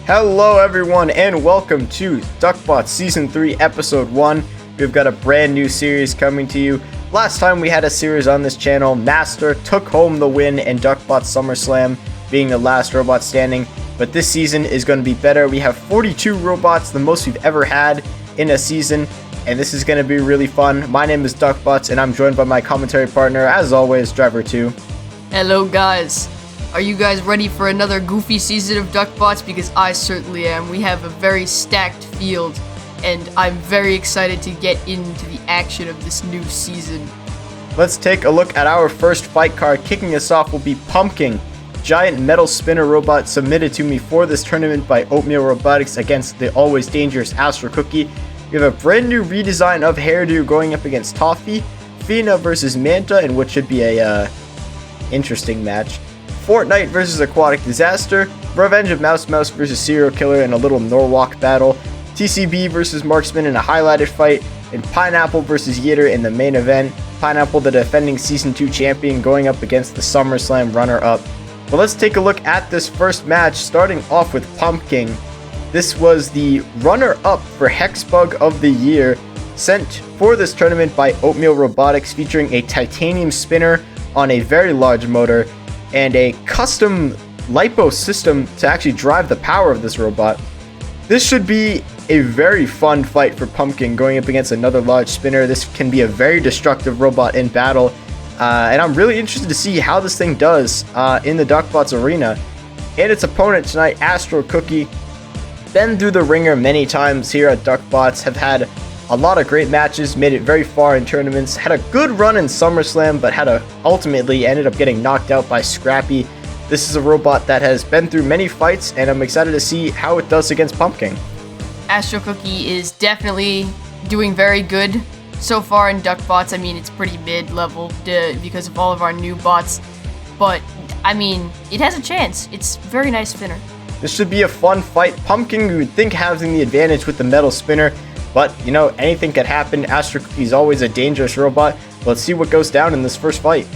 Hello everyone and welcome to DuckBots Season 3 Episode 1. We've got a brand new series coming to you. Last time we had a series on this channel, Master took home the win in DuckBots SummerSlam, being the last robot standing. But this season is going to be better. We have 42 robots, the most we've ever had in a season. And this is going to be really fun. My name is DuckBots and I'm joined by my commentary partner, as always, Driver2. Hello guys. Are you guys ready for another goofy season of DuckBots? Because I certainly am. We have a very stacked field, and I'm very excited to get into the action of this new season. Let's take a look at our first fight card. Kicking us off will be Pumpkin, giant metal spinner robot submitted to me for this tournament by Oatmeal Robotics against the always dangerous Astro Cookie. We have a brand new redesign of Hairdo going up against Toffee, Fina versus Manta, in what should be a interesting match. Fortnite versus Aquatic Disaster, Revenge of Mouse Mouse versus Serial Killer in a little Norwalk battle, TCB versus Marksman in a highlighted fight, and Pineapple versus Yitter in the main event. Pineapple, the defending Season 2 champion, going up against the SummerSlam runner-up. But let's take a look at this first match, starting off with Pumpkin. This was the runner-up for Hexbug of the Year, sent for this tournament by Oatmeal Robotics, featuring a titanium spinner on a very large motor, and a custom lipo system to actually drive the power of this robot. This should be a very fun fight for Pumpkin going up against another large spinner. This can be a very destructive robot in battle, and I'm really interested to see how this thing does in the DuckBots arena. And its opponent tonight, Astro Cookie, been through the ringer many times here at DuckBots, have had a lot of great matches, made it very far in tournaments, had a good run in SummerSlam, but ultimately ended up getting knocked out by Scrappy. This is a robot that has been through many fights, and I'm excited to see how it does against Pumpkin. Astro Cookie is definitely doing very good so far in DuckBots. I mean, it's pretty mid-level because of all of our new bots, but I mean, it has a chance. It's a very nice spinner. This should be a fun fight. Pumpkin, you would think, having the advantage with the metal spinner, but, you know, anything could happen. Astro Cookie is always a dangerous robot. Let's see what goes down in this first fight.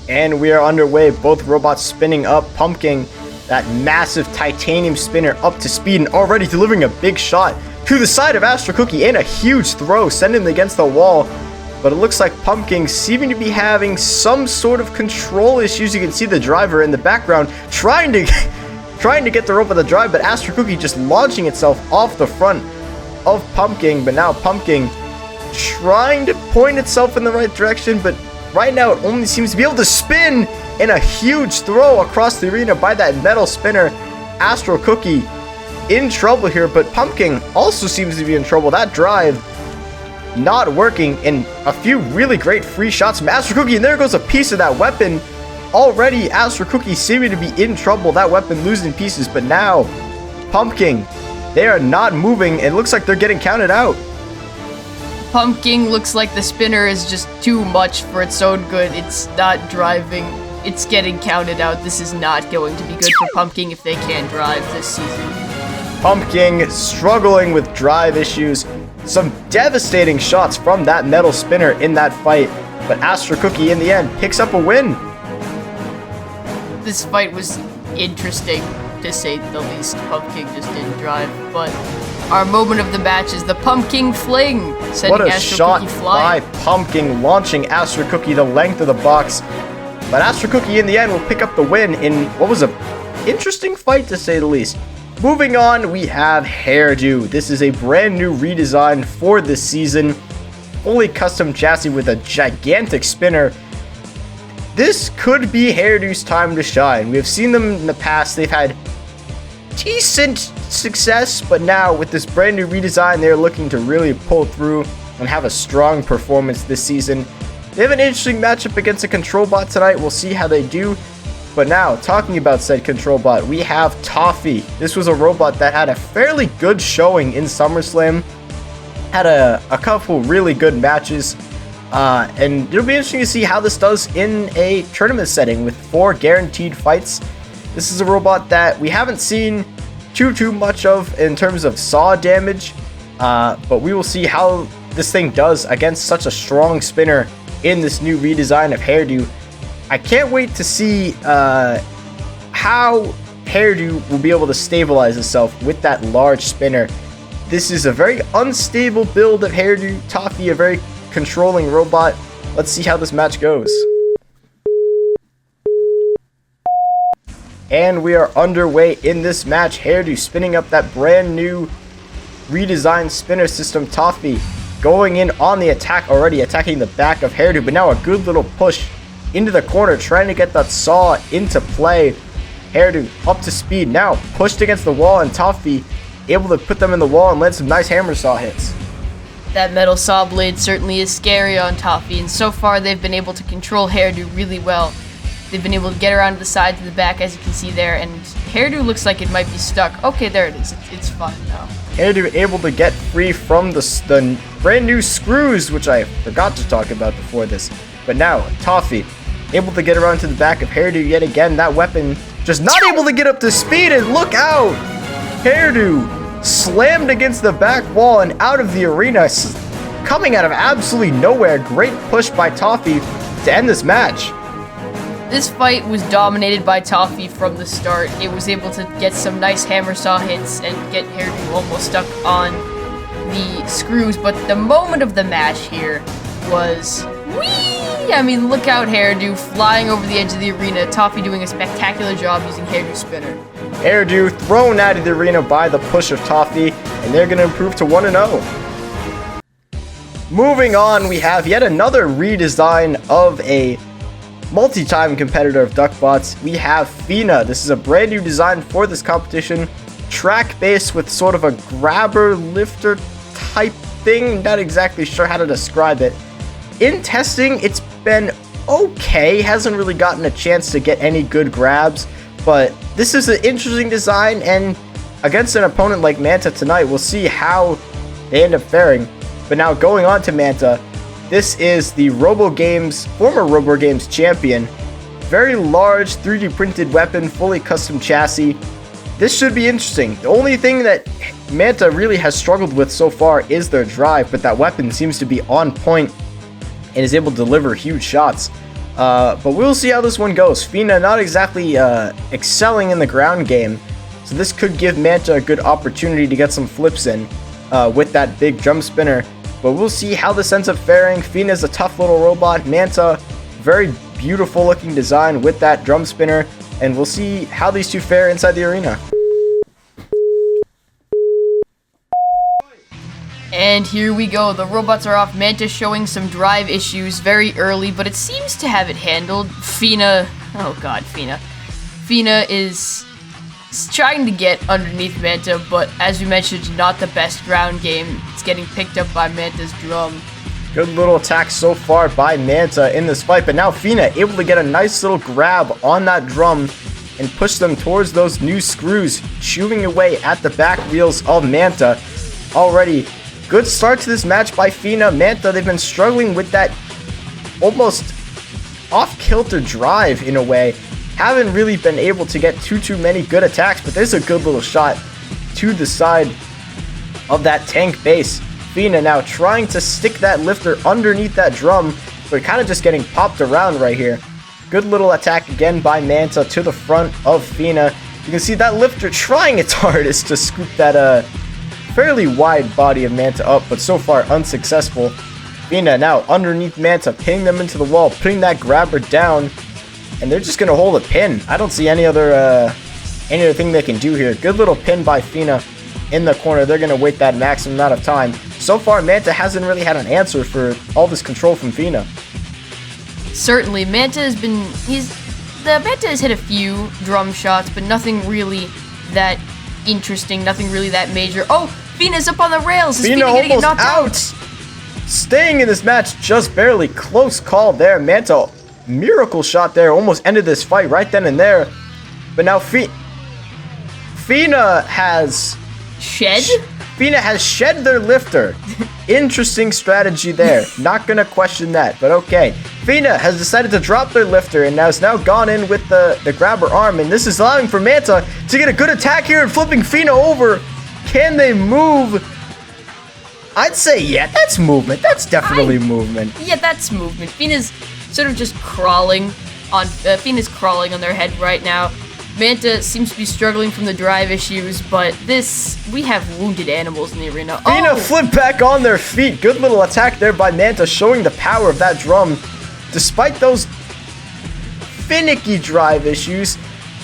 And we are underway. Both robots spinning up. Pumpkin, that massive titanium spinner, up to speed and already delivering a big shot to the side of Astro Cookie and a huge throw, sending him against the wall. But it looks like Pumpkin seeming to be having some sort of control issues. You can see the driver in the background trying to get the robot to drive, but Astro Cookie just launching itself off the front of Pumpkin. But now Pumpkin trying to point itself in the right direction, but right now it only seems to be able to spin, in a huge throw across the arena by that metal spinner. Astro Cookie in trouble here, but Pumpkin also seems to be in trouble. That drive not working, and a few really great free shots from Astro Cookie, and there goes a piece of that weapon. Already Astro Cookie seeming to be in trouble, that weapon losing pieces, but now Pumpkin, they are not moving. It looks like they're getting counted out. Pumpkin looks like the spinner is just too much for its own good. It's not driving. It's getting counted out. This is not going to be good for Pumpkin if they can't drive this season. Pumpkin struggling with drive issues. Some devastating shots from that metal spinner in that fight, but Astro Cookie in the end picks up a win. This fight was interesting, to say the least. Pumpkin just didn't drive, but our moment of the match is the Pumpkin Fling, sending Astro Cookie flying. By Pumpkin, launching Astro Cookie the length of the box. But Astro Cookie in the end will pick up the win in what was a interesting fight, to say the least. Moving on, we have Hairdo. This is a brand new redesign for this season. Fully custom chassis with a gigantic spinner. This could be Hairdo's time to shine. We have seen them in the past. They've had decent success, but now with this brand new redesign, they're looking to really pull through and have a strong performance this season. They have an interesting matchup against a control bot tonight. We'll see how they do. But now, talking about said control bot, we have Toffee. This was a robot that had a fairly good showing in SummerSlam. Had a couple really good matches. And it'll be interesting to see how this does in a tournament setting with 4 guaranteed fights. This is a robot that we haven't seen too much of in terms of saw damage, but we will see how this thing does against such a strong spinner in this new redesign of Hairdo. I can't wait to see how Hairdo will be able to stabilize itself with that large spinner. This is a very unstable build of Hairdo. Toffee, a very controlling robot. Let's see how this match goes. And we are underway in this match. Hairdo spinning up that brand new redesigned spinner system. Toffee going in on the attack already, attacking the back of Hairdo, but now a good little push into the corner, trying to get that saw into play. Hairdo up to speed, now pushed against the wall, and Toffee able to put them in the wall and land some nice hammer saw hits. That metal saw blade certainly is scary on Toffee, and so far they've been able to control Hairdo really well. They've been able to get around to the side to the back, as you can see there, and Hairdo looks like it might be stuck. Okay, there it is. It's fine now. Hairdo able to get free from the brand new screws, which I forgot to talk about before this. But now, Toffee able to get around to the back of Hairdo yet again. That weapon just not able to get up to speed, and look out! Hairdo slammed against the back wall and out of the arena, coming out of absolutely nowhere. Great push by Toffee to end this match. This fight was dominated by Toffee from the start. It was able to get some nice hammer saw hits and get Hairdo almost stuck on the screws, but the moment of the match here was whee! I mean, look out, Hairdo flying over the edge of the arena. Toffee doing a spectacular job using Hairdo spinner. Hairdo thrown out of the arena by the push of Toffee, and they're going to improve to 1-0. Moving on, we have yet another redesign of a multi-time competitor of DuckBots. We have Fina. This is a brand new design for this competition. Track-based with sort of a grabber lifter type thing. Not exactly sure how to describe it. In testing, it's been okay. Hasn't really gotten a chance to get any good grabs, but this is an interesting design, and against an opponent like Manta tonight, we'll see how they end up faring. But now going on to Manta, this is the former RoboGames champion. Very large 3D printed weapon, fully custom chassis. This should be interesting. The only thing that Manta really has struggled with so far is their drive, but that weapon seems to be on point and is able to deliver huge shots. But we'll see how this one goes. Fina not exactly excelling in the ground game, so this could give Manta a good opportunity to get some flips in with that big drum spinner. But we'll see how this ends up faring. Fina's a tough little robot. Manta, very beautiful looking design with that drum spinner. And we'll see how these two fare inside the arena. And here we go. The robots are off. Manta showing some drive issues very early, but it seems to have it handled. Fina is trying to get underneath Manta, but as we mentioned, not the best ground game. It's getting picked up by Manta's drum. Good little attack so far by Manta in this fight, but now Fina able to get a nice little grab on that drum and push them towards those new screws, chewing away at the back wheels of Manta. Already, good start to this match by Fina. Manta, they've been struggling with that almost off-kilter drive in a way. Haven't really been able to get too many good attacks, but there's a good little shot to the side of that tank base. Fina now trying to stick that lifter underneath that drum, but kind of just getting popped around right here. Good little attack again by Manta to the front of Fina. You can see that lifter trying its hardest to scoop that fairly wide body of Manta up, but so far unsuccessful. Fina now underneath Manta, pinning them into the wall, putting that grabber down, and they're just going to hold a pin. I don't see any other thing they can do here. Good little pin by Fina in the corner. They're going to wait that maximum amount of time. So far, Manta hasn't really had an answer for all this control from Fina. Certainly, Manta has hit a few drum shots, but nothing really that interesting, nothing really that major. Oh, Fina's up on the rails. Is Fina gonna get knocked out? Staying in this match just barely. Close call there. Manta, miracle shot there. Almost ended this fight right then and there. But now Fina has shed their lifter. Interesting strategy there. Not gonna question that, but okay. Fina has decided to drop their lifter and has now gone in with the grabber arm, and this is allowing for Manta to get a good attack here and flipping Fina over. Can they move? I'd say, yeah, that's movement. That's definitely movement. Yeah, that's movement. Fina's sort of just crawling on their head right now. Manta seems to be struggling from the drive issues, but we have wounded animals in the arena. Fina flipped back on their feet. Good little attack there by Manta, showing the power of that drum. Despite those finicky drive issues,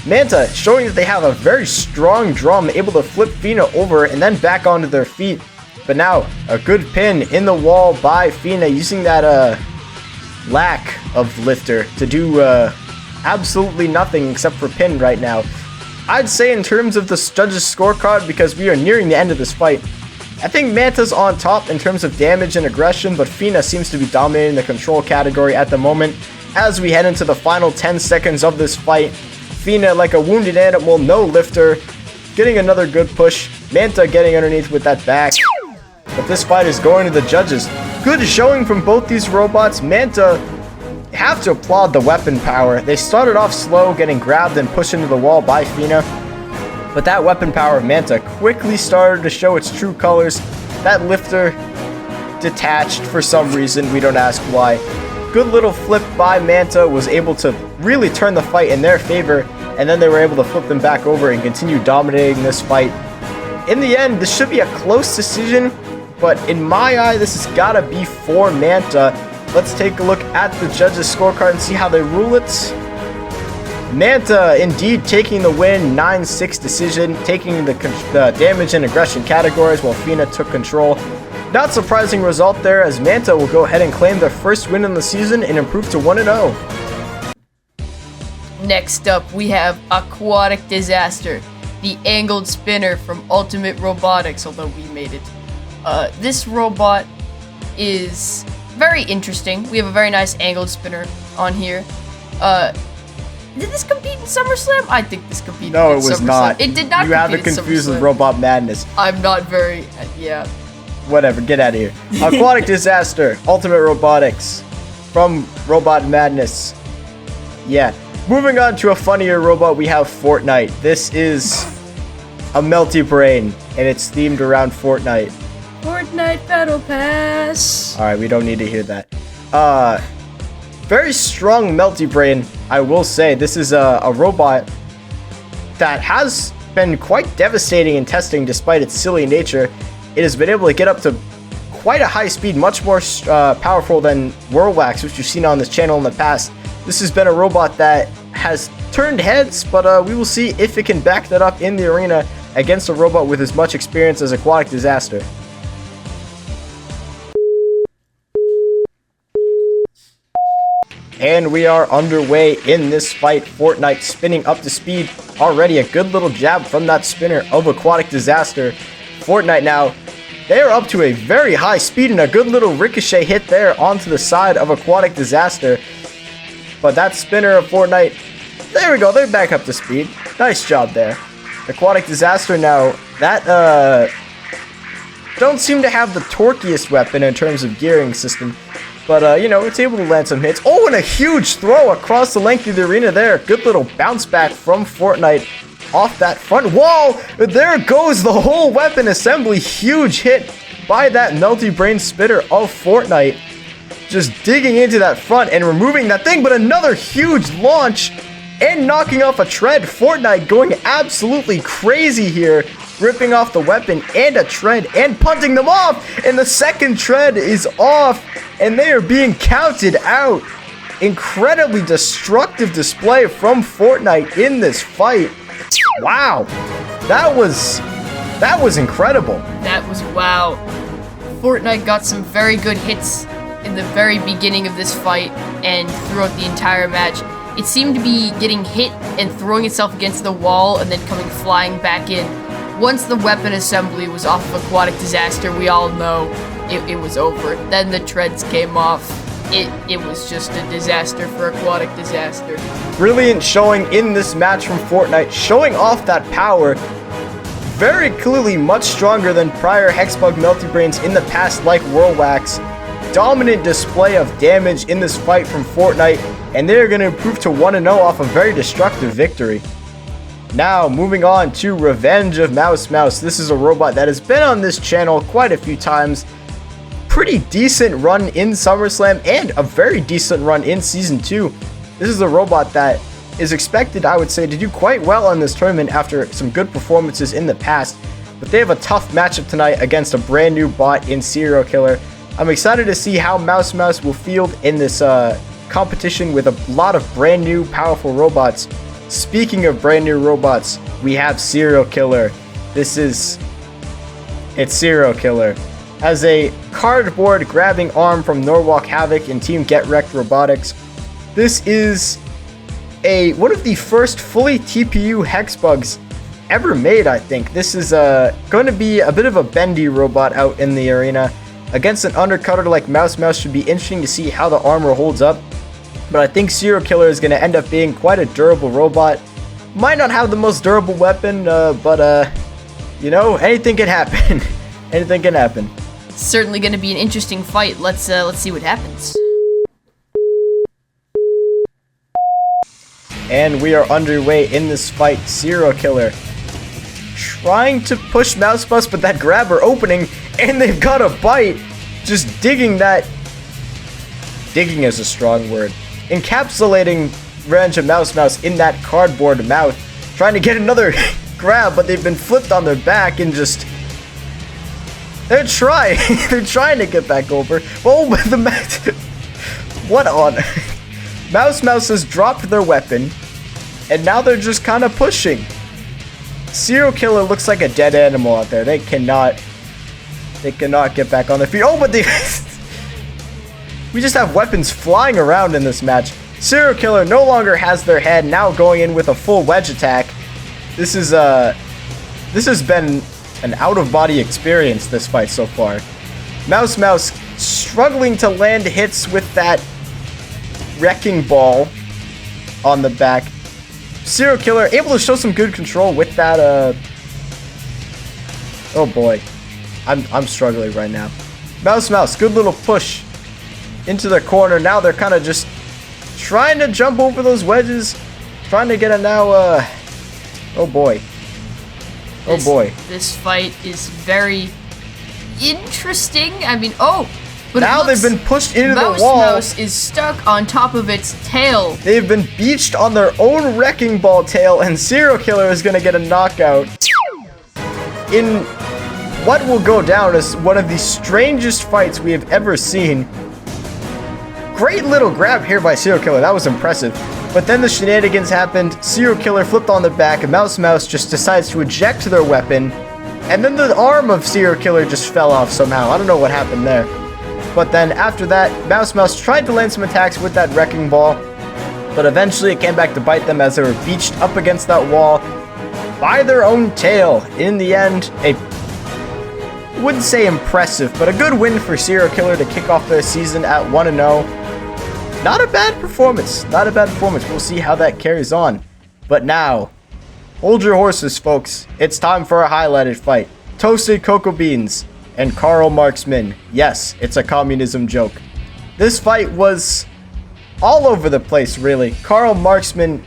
Manta showing that they have a very strong drum, able to flip Fina over and then back onto their feet. But now, a good pin in the wall by Fina, using that lack of lifter to do absolutely nothing except for pin right now. I'd say in terms of the judges' scorecard, because we are nearing the end of this fight, I think Manta's on top in terms of damage and aggression, but Fina seems to be dominating the control category at the moment. As we head into the final 10 seconds of this fight, Fina, like a wounded animal, no lifter, getting another good push. Manta getting underneath with that back. But this fight is going to the judges. Good showing from both these robots. Manta, have to applaud the weapon power. They started off slow, getting grabbed and pushed into the wall by Fina. But that weapon power of Manta quickly started to show its true colors. That lifter detached for some reason, we don't ask why. Good little flip by Manta was able to really turn the fight in their favor, and then they were able to flip them back over and continue dominating this fight. In the end, this should be a close decision, but in my eye, this has got to be for Manta. Let's take a look at the judges' scorecard and see how they rule it. Manta indeed taking the win, 9-6 decision, taking the damage and aggression categories while Fina took control. Not surprising result there, as Manta will go ahead and claim their first win in the season and improve to 1-0. Next up, we have Aquatic Disaster, the angled spinner from Ultimate Robotics, although we made it. This robot is very interesting. We have a very nice angled spinner on here. Did this compete in SummerSlam? I think this competed in SummerSlam. No, it was not. It did not compete in SummerSlam. You have it confused with Robot Madness. I'm not very... yeah. Whatever, get out of here. Aquatic Disaster, Ultimate Robotics, from Robot Madness. Yeah. Moving on to a funnier robot, we have Fortnite. This is a melty brain, and it's themed around Fortnite. Fortnite Battle Pass. Alright, we don't need to hear that. Very strong melty brain, I will say. This is a robot that has been quite devastating in testing despite its silly nature. It has been able to get up to quite a high speed, much more powerful than Whirlwax, which you've seen on this channel in the past. This has been a robot that has turned heads, but we will see if it can back that up in the arena against a robot with as much experience as Aquatic Disaster. And we are underway in this fight. Fortnite spinning up to speed. Already a good little jab from that spinner of Aquatic Disaster. Fortnite now, they are up to a very high speed and a good little ricochet hit there onto the side of Aquatic Disaster. But that spinner of Fortnite, there we go, they're back up to speed. Nice job there. Aquatic Disaster now, that don't seem to have the torquiest weapon in terms of gearing system. But, you know, it's able to land some hits. Oh, and a huge throw across the length of the arena there. Good little bounce back from Fortnite off that front wall. There goes the whole weapon assembly. Huge hit by that melty brain spinner of Fortnite. Just digging into that front and removing that thing. But another huge launch and knocking off a tread. Fortnite going absolutely crazy here. Ripping off the weapon and a tread and punting them off. And the second tread is off. And they are being counted out. Incredibly destructive display from Fortnite in this fight. Wow. That was incredible. That was wow. Fortnite got some very good hits in the very beginning of this fight and throughout the entire match. It seemed to be getting hit and throwing itself against the wall and then coming flying back in. Once the weapon assembly was off of Aquatic Disaster, we all know it was over. Then the treads came off. It was just a disaster for Aquatic Disaster. Brilliant showing in this match from Fortnite, showing off that power. Very clearly much stronger than prior Hexbug Melty Brains in the past, like Whirlwax. Dominant display of damage in this fight from Fortnite, and they're going to improve to 1-0 off a very destructive victory. Now, moving on to Revenge of Mouse Mouse. This is a robot that has been on this channel quite a few times. Pretty decent run in SummerSlam and a very decent run in Season 2. This is a robot that is expected, I would say, to do quite well in this tournament after some good performances in the past. But they have a tough matchup tonight against a brand new bot in Serial Killer. I'm excited to see how Mouse will field in this competition with a lot of brand new powerful robots. Speaking of brand new robots, we have Serial Killer. It's Serial Killer. Has a cardboard grabbing arm from Norwalk Havoc and Team Get Wrecked Robotics. This is one of the first fully TPU hex bugs ever made, I think. This is going to be a bit of a bendy robot out in the arena. Against an undercutter like Mouse should be interesting to see how the armor holds up. But I think Serial Killer is going to end up being quite a durable robot. Might not have the most durable weapon, but you know, anything can happen. Anything can happen. Certainly going to be an interesting fight. Let's see what happens. And we are underway in this fight. Serial Killer trying to push Mouse, but that grabber opening, and they've got a bite. Just digging that. Digging is a strong word. Encapsulating Ranch and Mouse in that cardboard mouth. Trying to get another grab, but they've been flipped on their back and just. They're trying. They're trying to get back over. Oh, but the what on? Mouse has dropped their weapon, and now they're just kind of pushing. Serial Killer looks like a dead animal out there. They cannot get back on their feet. Oh, but we just have weapons flying around in this match. Serial Killer no longer has their head, now going in with a full wedge attack. This has been an out-of-body experience, this fight so far. Mouse struggling to land hits with that wrecking ball on the back. Serial Killer able to show some good control with that oh boy. I'm struggling right now. Mouse, good little push into the corner. Now they're kind of just trying to jump over those wedges, trying to get a now oh boy. Oh boy. This fight is very interesting. I mean, but now they've been pushed into the wall. Mouse is stuck on top of its tail. They've been beached on their own wrecking ball tail, and Serial Killer is going to get a knockout in what will go down as one of the strangest fights we have ever seen. Great little grab here by Serial Killer. That was impressive. But then the shenanigans happened. Serial Killer flipped on their back, and Mouse just decides to eject their weapon. And then the arm of Serial Killer just fell off somehow. I don't know what happened there. But then after that, Mouse tried to land some attacks with that wrecking ball. But eventually it came back to bite them as they were beached up against that wall by their own tail. In the end, I wouldn't say impressive, but a good win for Serial Killer to kick off their season at 1-0. Not a bad performance. Not a bad performance. We'll see how that carries on. But now, hold your horses, folks. It's time for a highlighted fight. Toasted Cocoa Beans and Karl Marxman. Yes, it's a communism joke. This fight was all over the place, really. Karl Marxman,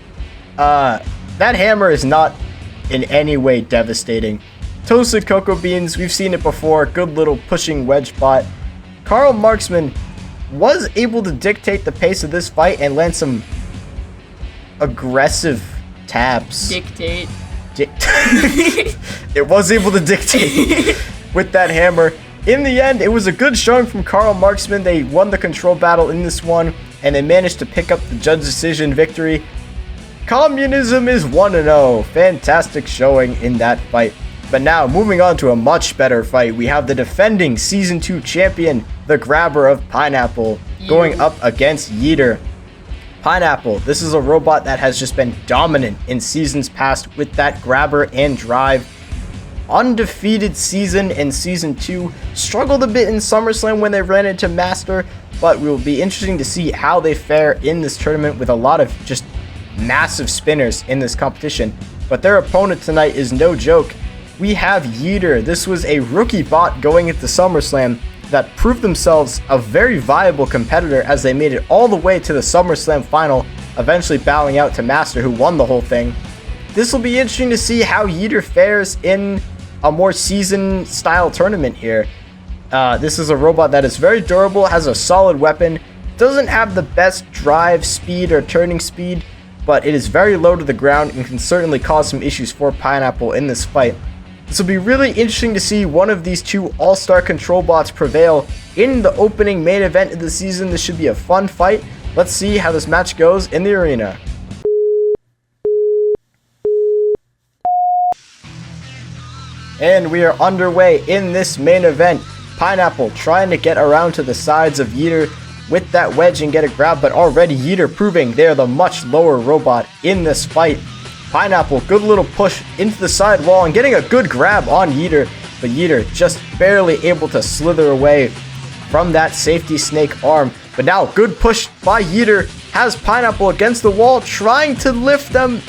that hammer is not in any way devastating. Toasted Cocoa Beans, we've seen it before. Good little pushing wedge bot. Karl Marxman was able to dictate the pace of this fight and land some aggressive taps. Dictate. It was able to dictate with that hammer. In the end, it was a good showing from Karl Marxman. They won the control battle in this one, and they managed to pick up the judge decision victory. Communism is 1-0. Fantastic showing in that fight. But now, moving on to a much better fight, we have the defending Season 2 champion, the Grabber of Pineapple, going up against Yeeter. Pineapple, this is a robot that has just been dominant in seasons past with that grabber and drive. Undefeated season in Season 2, struggled a bit in SummerSlam when they ran into Master, but it will be interesting to see how they fare in this tournament with a lot of just massive spinners in this competition. But their opponent tonight is no joke. We have Yeeter. This was a rookie bot going into SummerSlam that proved themselves a very viable competitor as they made it all the way to the SummerSlam final, eventually bowing out to Master, who won the whole thing. This will be interesting to see how Yeeter fares in a more season style tournament here. This is a robot that is very durable, has a solid weapon, doesn't have the best drive speed or turning speed, but it is very low to the ground and can certainly cause some issues for Pineapple in this fight. This will be really interesting to see one of these two all-star control bots prevail in the opening main event of the season. This should be a fun fight. Let's see how this match goes in the arena. And we are underway in this main event. Pineapple trying to get around to the sides of Yeeter with that wedge and get a grab, but already Yeeter proving they are the much lower robot in this fight. Pineapple, good little push into the side wall and getting a good grab on Yeeter, but Yeeter just barely able to slither away from that safety snake arm. But now good push by Yeeter, has Pineapple against the wall, trying to lift them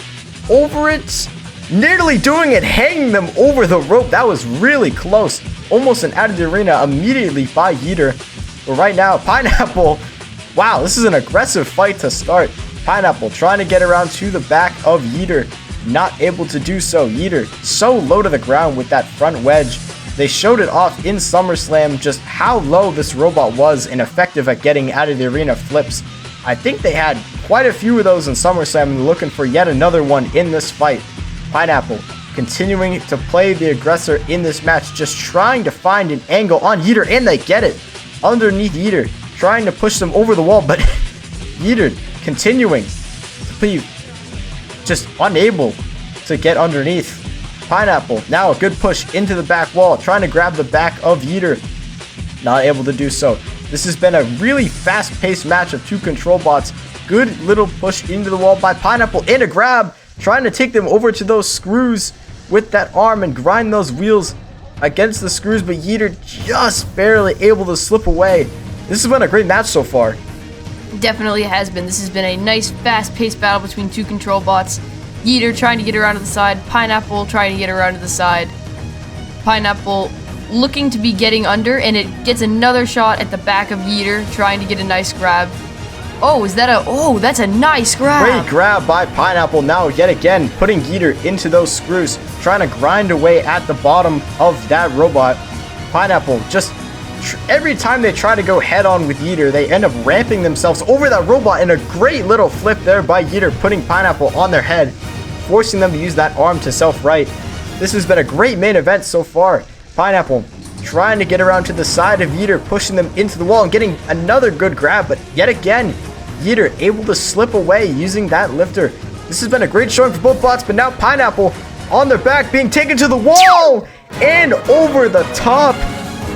over it, nearly doing it, hanging them over the rope. That was really close, almost an out of the arena immediately by Yeeter. But right now, Pineapple, wow, this is an aggressive fight to start. Pineapple trying to get around to the back of Yeeter, not able to do so. Yeeter so low to the ground with that front wedge. They showed it off in SummerSlam just how low this robot was and effective at getting out of the arena flips. I think they had quite a few of those in SummerSlam and looking for yet another one in this fight. Pineapple continuing to play the aggressor in this match, just trying to find an angle on Yeeter, and they get it. Underneath Yeeter, trying to push them over the wall, but Yeeter continuing to be just unable to get underneath. Pineapple, now a good push into the back wall, trying to grab the back of Yeeter. Not able to do so. This has been a really fast-paced match of two control bots. Good little push into the wall by Pineapple and a grab, trying to take them over to those screws with that arm and grind those wheels against the screws, but Yeeter just barely able to slip away. This has been a great match so far. Definitely has been. This has been a nice, fast-paced battle between two control bots. Yeeter trying to get around to the side, Pineapple trying to get around to the side. Pineapple looking to be getting under, and it gets another shot at the back of Yeeter, trying to get a nice grab. Oh, that's a nice grab. Great grab by Pineapple. Now yet again putting Yeeter into those screws, trying to grind away at the bottom of that robot. Pineapple just every time they try to go head on with Yeeter, they end up ramping themselves over that robot, and a great little flip there by Yeeter, putting Pineapple on their head, forcing them to use that arm to self-right. This has been a great main event so far. Pineapple trying to get around to the side of Yeeter, pushing them into the wall and getting another good grab, but yet again, Yeeter able to slip away using that lifter. This has been a great showing for both bots, but now Pineapple on their back being taken to the wall and over the top.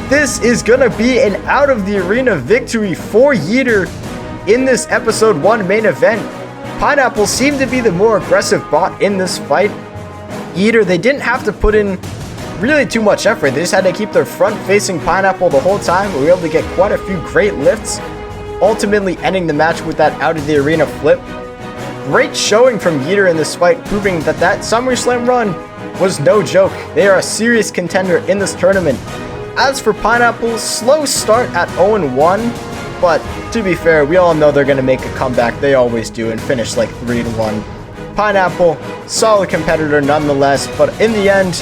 This is gonna be an out of the arena victory for Yeeter in this episode 1 main event. Pineapple seemed to be the more aggressive bot in this fight. Yeeter, they didn't have to put in really too much effort. They just had to keep their front facing Pineapple the whole time. We were able to get quite a few great lifts, ultimately ending the match with that out of the arena flip. Great showing from Yeeter in this fight, proving that that SummerSlam run was no joke. They are a serious contender in this tournament. As for Pineapple, slow start at 0-1, but to be fair, we all know they're going to make a comeback. They always do and finish like 3-1. Pineapple, solid competitor nonetheless, but in the end,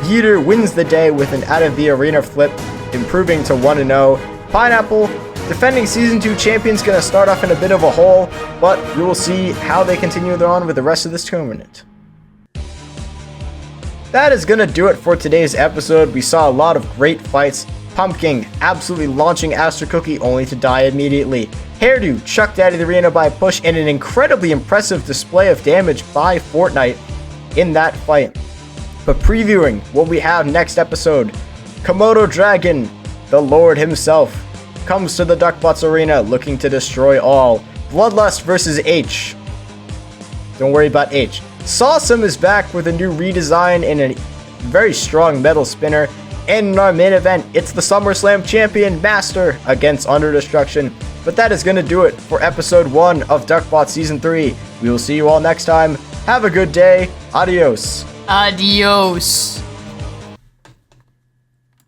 Yeeter wins the day with an out of the arena flip, improving to 1-0. Pineapple, defending Season 2 champions, going to start off in a bit of a hole, but we will see how they continue on with the rest of this tournament. That is going to do it for today's episode. We saw a lot of great fights. Pumpkin absolutely launching Astro Cookie only to die immediately. Hairdo chucked out of the arena by a push, and an incredibly impressive display of damage by Fortnite in that fight. But previewing what we have next episode, Komodo Dragon, the Lord himself, comes to the DuckBots arena looking to destroy all. Bloodlust versus H. Don't worry about H. Sawsome is back with a new redesign and a very strong metal spinner. And in our main event, it's the SummerSlam champion Master against Under Destruction. But that is going to do it for episode 1 of DuckBots Season 3. We will see you all next time. Have a good day. Adios. Adios.